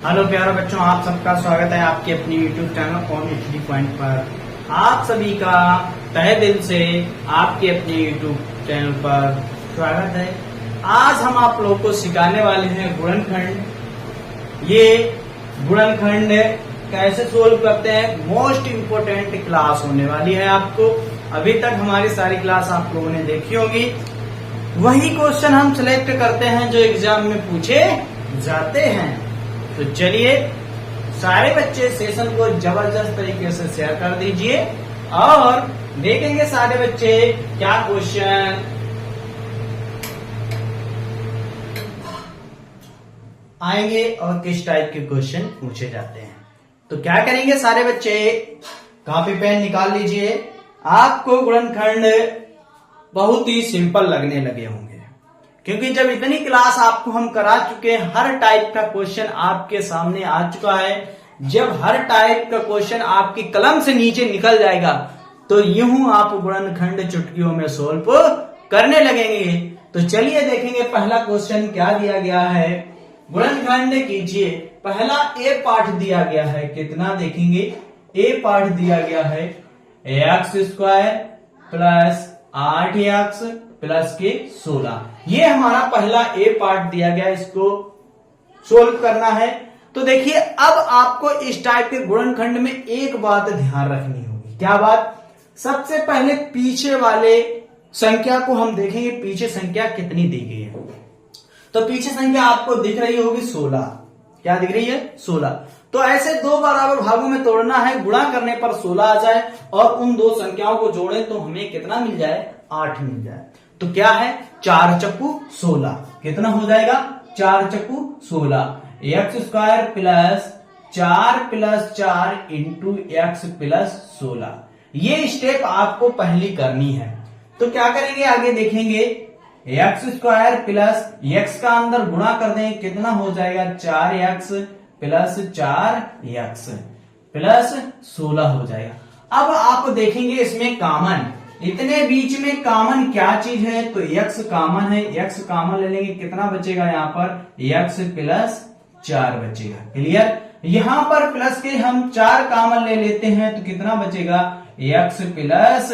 Hello प्यारे बच्चों, आप सबका स्वागत है आपके अपनी YouTube चैनल कॉम्पिटिटिव पॉइंट पर। आप सभी का तहे दिल से आपके अपने YouTube चैनल पर स्वागत है। आज हम आप लोगों को सिखाने वाले हैं गुणनखंड। ये गुणनखंड कैसे सोल्व करते हैं, मोस्ट इम्पोर्टेंट क्लास होने वाली है आपको। अभी तक हमारी सारी क्लास आप लोगों ने देखी होगी। वही क्वेश्चन हम सिलेक्ट करते हैं जो एग्जाम में पूछे जाते हैं। तो चलिए सारे बच्चे सेशन को जबरदस्त तरीके से शेयर कर दीजिए और देखेंगे सारे बच्चे क्या क्वेश्चन आएंगे और किस टाइप के क्वेश्चन पूछे जाते हैं। तो क्या करेंगे सारे बच्चे, कॉपी पेन निकाल लीजिए। आपको गुणनखंड बहुत ही सिंपल लगने लगे होंगे क्योंकि जब इतनी क्लास आपको हम करा चुके हैं, हर टाइप का क्वेश्चन आपके सामने आ चुका है। जब हर टाइप का क्वेश्चन आपकी कलम से नीचे निकल जाएगा तो यूं आप गुणनखंड चुटकियों में सोल्व करने लगेंगे। तो चलिए देखेंगे पहला क्वेश्चन क्या दिया गया है। गुणनखंड कीजिए। पहला ए पार्ट दिया गया है, कितना देखेंगे। ए पार्ट दिया गया है x square plus 8x plus के 16। ये हमारा पहला ए पार्ट दिया गया, इसको सोल्व करना है। तो देखिए अब आपको इस टाइप के गुणनखंड में एक बात ध्यान रखनी होगी। क्या बात? सबसे पहले पीछे वाले संख्या को हम देखेंगे, पीछे संख्या कितनी दी गई है। तो पीछे संख्या आपको दिख रही होगी 16। क्या दिख रही है? 16। तो ऐसे दो बराबर भागों में तोड़ना है, गुणा करने पर 16 आ जाए और उन दो संख्याओं को जोड़े तो हमें कितना मिल जाए? 8 मिल जाए। तो क्या है? 4 चक्कू 16। कितना हो जाएगा? 4 चक्कू 16। X square plus 4 into x plus 16। ये स्टेप आपको पहली करनी है। तो क्या करेंगे आगे देखेंगे। एक्स स्क्वायर प्लस एक्स का अंदर गुणा कर देंगे, कितना हो जाएगा? 4x प्लस 4x प्लस 16 हो जाएगा। अब आप देखेंगे इसमें कॉमन, इतने बीच में कॉमन क्या चीज है? तो x कॉमन है, x कॉमन ले लेंगे, कितना बचेगा यहाँ पर? x प्लस 4 बचेगा। क्लियर? यहां पर प्लस के हम 4 कॉमन ले लेते हैं तो कितना बचेगा? x plus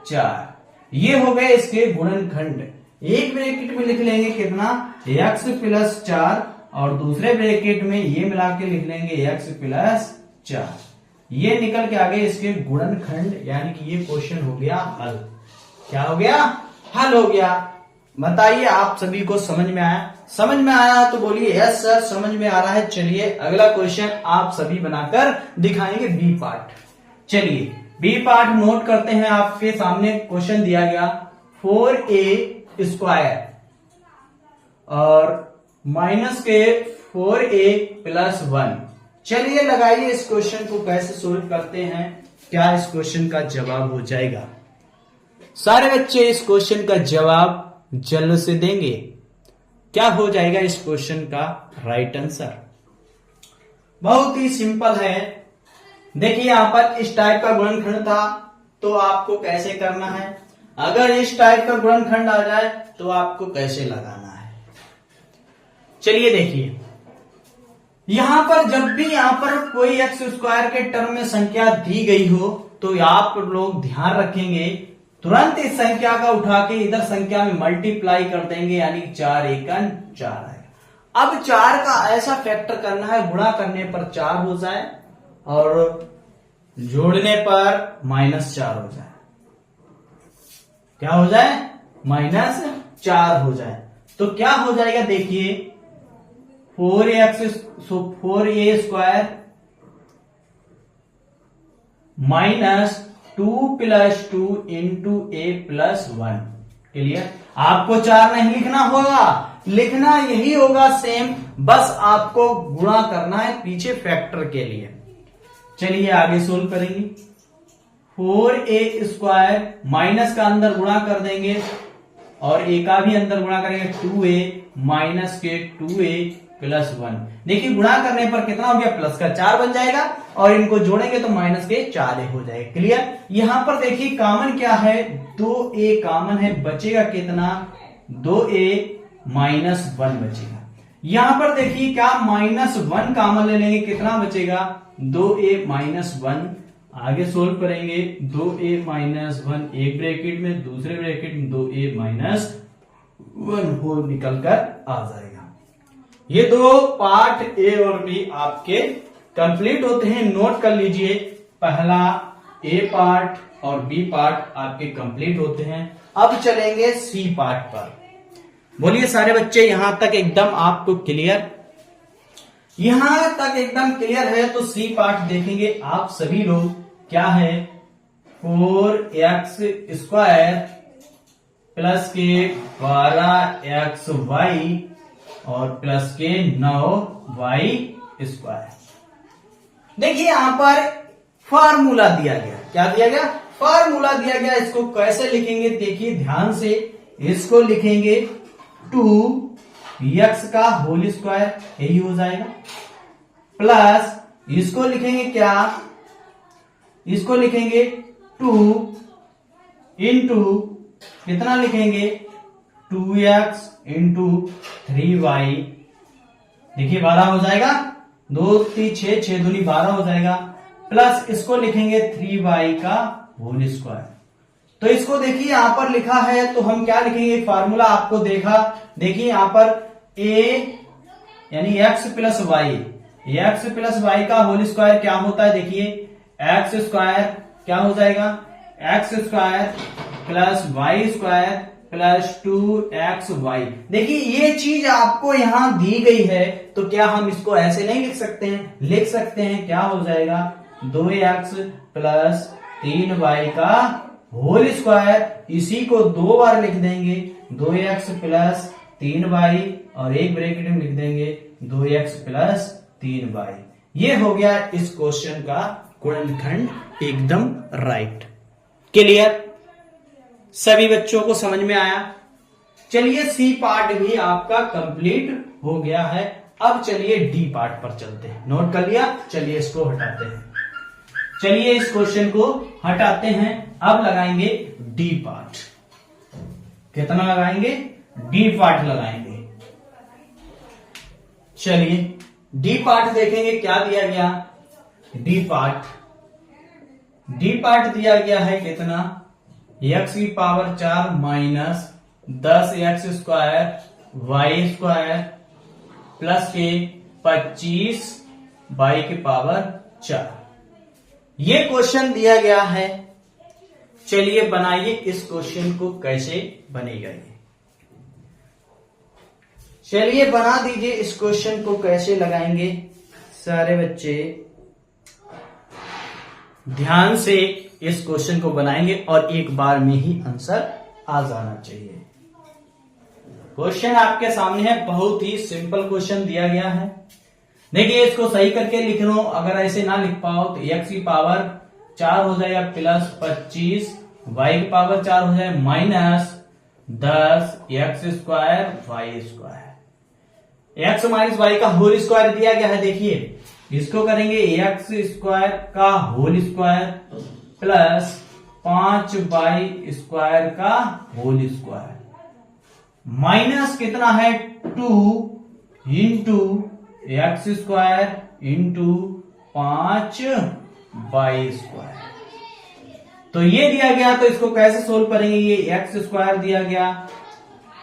4। ये हो गए इसके गुणनखंड। एक ब्रैकेट में लिख लेंगे कितना? x प्लस 4 और दूसरे ब्रैकेट में ये मिला के लिख लेंगे x प्लस 4। ये निकल के आगे इसके गुणनखंड, यानी कि ये क्वेश्चन हो गया हल। क्या हो गया? हल हो गया। बताइए आप सभी को समझ में आया? समझ में आया तो बोलिए यस सर समझ में आ रहा है। चलिए अगला क्वेश्चन आप सभी बनाकर दिखाएंगे बी पार्ट। चलिए बी पार्ट नोट करते हैं। आपके सामने क्वेश्चन दिया गया 4a स्क्वायर और माइनस के 4a प्लस 1। चलिए लगाइए इस क्वेश्चन को कैसे सोल्व करते हैं, क्या इस क्वेश्चन का जवाब हो जाएगा। सारे बच्चे इस क्वेश्चन का जवाब जल्द से देंगे। क्या हो जाएगा इस क्वेश्चन का राइट आंसर? बहुत ही सिंपल है। देखिए यहां पर इस टाइप का गुणनखंड था तो आपको कैसे करना है, अगर इस टाइप का गुणनखंड आ जाए तो आपको कैसे लगाना है। चलिए देखिए यहां पर जब भी यहां पर कोई एक्स स्क्वायर के टर्म में संख्या दी गई हो तो आप लोग ध्यान रखेंगे, तुरंत इस संख्या का उठा के इधर संख्या में मल्टीप्लाई कर देंगे, यानी 4 एकन 4 आएगा। अब 4 का ऐसा फैक्टर करना है गुणा करने पर 4 हो जाए और जोड़ने पर -4 हो जाए। क्या हो जाए? -4 हो जाए। तो क्या हो जाएगा देखिए 4a square minus 2 plus 2 into a plus 1। Clear? आपको 4 नहीं लिखना होगा, लिखना यही होगा सेम, बस आपको गुणा करना है पीछे फैक्टर के लिए। चलिए आगे सोल्व करेंगे। 4a स्क्वायर माइनस का अंदर गुणा कर देंगे और a का भी अंदर गुणा करेंगे, 2a माइनस के 2a प्लस 1। देखिए गुणा करने पर कितना हो गया? प्लस का 4 बन जाएगा और इनको जोड़ेंगे तो माइनस के 4 हो जाएगा। क्लियर? यहां पर देखिए कॉमन क्या है? 2a कॉमन है, बचेगा कितना? 2a माइनस 1 बचेगा। यहां पर देखिए क्या -1 कॉमन ले लेंगे, कितना बचेगा 2a -1। आगे सोल्व करेंगे 2a -1 एक ब्रैकेट में, दूसरे ब्रैकेट में 2a -1 होल निकल कर आ जाएगा। ये दो पार्ट ए और बी आपके कंप्लीट होते हैं। नोट कर लीजिए, पहला ए पार्ट और बी पार्ट आपके कंप्लीट होते हैं। अब चलेंगे सी पार्ट पर। बोलिए सारे बच्चे, यहां तक एकदम आपको क्लियर? यहां तक एकदम क्लियर है तो सी पार्ट देखेंगे आप सभी लोग। क्या है, 4x² प्लस के 12xy और प्लस के 9y²। देखिए यहां पर फार्मूला दिया गया। क्या दिया गया? फार्मूला दिया गया। इसको कैसे लिखेंगे देखिए ध्यान से। इसको लिखेंगे 2x का होल स्क्वायर, यही हो जाएगा, प्लस इसको लिखेंगे क्या, इसको लिखेंगे 2 इंटू कितना लिखेंगे 2x इंटू 3y। देखिए 12 हो जाएगा, 2 3 6 6 दूनी 12 हो जाएगा, प्लस इसको लिखेंगे 3y का होल स्क्वायर। तो इसको देखिए यहां पर लिखा है तो हम क्या लिखेंगे, फार्मूला आपको देखिए यहां पर a यानी x प्लस वाई का होल स्क्वायर क्या होता है, देखिए एक्स स्क्वायर क्या हो जाएगा, x² plus y² plus 2xy। देखिए ये चीज आपको यहां दी गई है तो क्या हम इसको ऐसे नहीं लिख सकते हैं? लिख सकते हैं। क्या हो जाएगा 2x प्लस 3y का होल स्क्वायर। इसी को 2 बार लिख देंगे, 2x प्लस 3y और एक ब्रैकेट में लिख देंगे 2x प्लस 3y। ये हो गया इस क्वेश्चन का गुणनखंड एकदम राइट। क्लियर? सभी बच्चों को समझ में आया? चलिए सी पार्ट भी आपका कंप्लीट हो गया है। अब चलिए डी पार्ट पर चलते हैं। नोट कर लिया? चलिए इसको हटाते हैं। चलिए इस क्वेश्चन को हटाते हैं। अब लगाएंगे डी पार्ट। कितना लगाएंगे? डी पार्ट लगाएंगे। चलिए डी पार्ट देखेंगे क्या दिया गया। डी पार्ट दिया गया है कितना, x की power 4 minus 10x² y² plus के 25 y की पावर 4। ये क्वेश्चन दिया गया है। चलिए बनाइए इस क्वेश्चन को, कैसे बनेगा ये। चलिए बना दीजिए इस क्वेश्चन को, कैसे लगाएंगे सारे बच्चे ध्यान से इस क्वेश्चन को बनाएंगे और एक बार में ही आंसर आ जाना चाहिए। क्वेश्चन आपके सामने है, बहुत ही सिंपल क्वेश्चन दिया गया है। देखिए इसको सही करके लिख लो, अगर ऐसे ना लिख पाओ तो x की पावर 4 हो जाएगा प्लस 25 y की पावर 4 हो जाएगा minus 10x² y²। x minus y का होल स्क्वायर दिया गया है। देखिए इसको करेंगे x² का होल स्क्वायर प्लस 5y² का होल स्क्वायर माइनस कितना है 2 इंटू x² इंटू 5y²। तो ये दिया गया तो इसको कैसे सोल्व करेंगे, ये x² दिया गया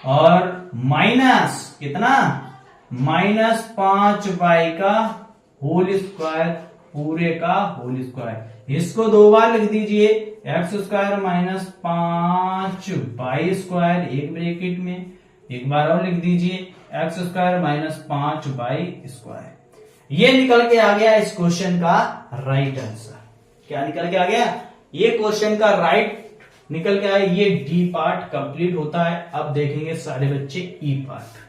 और माइनस कितना माइनस 5y का होल स्क्वायर पूरे का होल स्क्वायर। इसको 2 बार लिख दीजिए, x² माइनस 5y² एक ब्रैकेट में, एक बार और लिख दीजिए x² माइनस 5y²। ये निकल के आ गया इस क्वेश्चन का राइट आंसर। क्या निकल के आ गया? ये क्वेश्चन का राइट निकल के आया। ये डी पार्ट कंप्लीट होता है। अब देखेंगे सारे बच्चे ई पार्ट।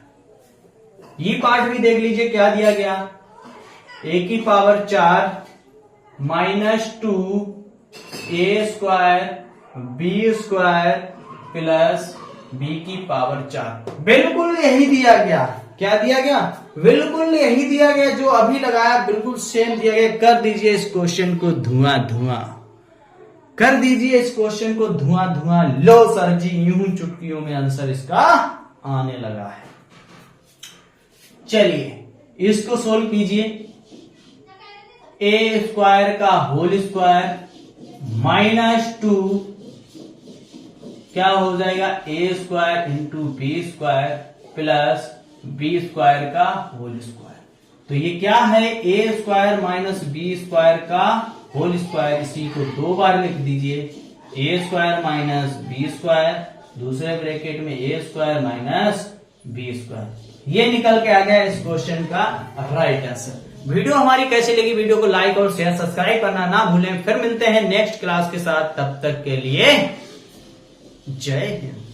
ई पार्ट भी देख लीजिए क्या दिया गया, a की power 4 minus 2a² b² plus b की पावर 4। बिल्कुल यही दिया गया। क्या दिया गया? बिल्कुल यही दिया गया जो अभी लगाया, बिल्कुल सेम दिया गया। कर दीजिए इस क्वेश्चन को धुआं धुआं, कर दीजिए इस क्वेश्चन को धुआं धुआं। लो सर जी, यूं चुटकियों में आंसर इसका आने लगा है। चलिए इसको सोल्व कीजिए। ए स्क्वायर का होल स्क्वायर माइनस 2 क्या हो जाएगा, A square into B square plus B square का होल स्क्वायर। तो ये क्या है, A square minus B square का होल स्क्वायर, इसी को 2 बार लिख दीजिए। A square minus B square, दूसरे ब्रैकेट में A square minus B square. ये निकल के आ गया इस क्वेश्चन का राइट आंसर। वीडियो हमारी कैसी लगी, वीडियो को लाइक और शेयर सब्सक्राइब करना ना भूलें। फिर मिलते हैं नेक्स्ट क्लास के साथ, तब तक के लिए जय हिंद।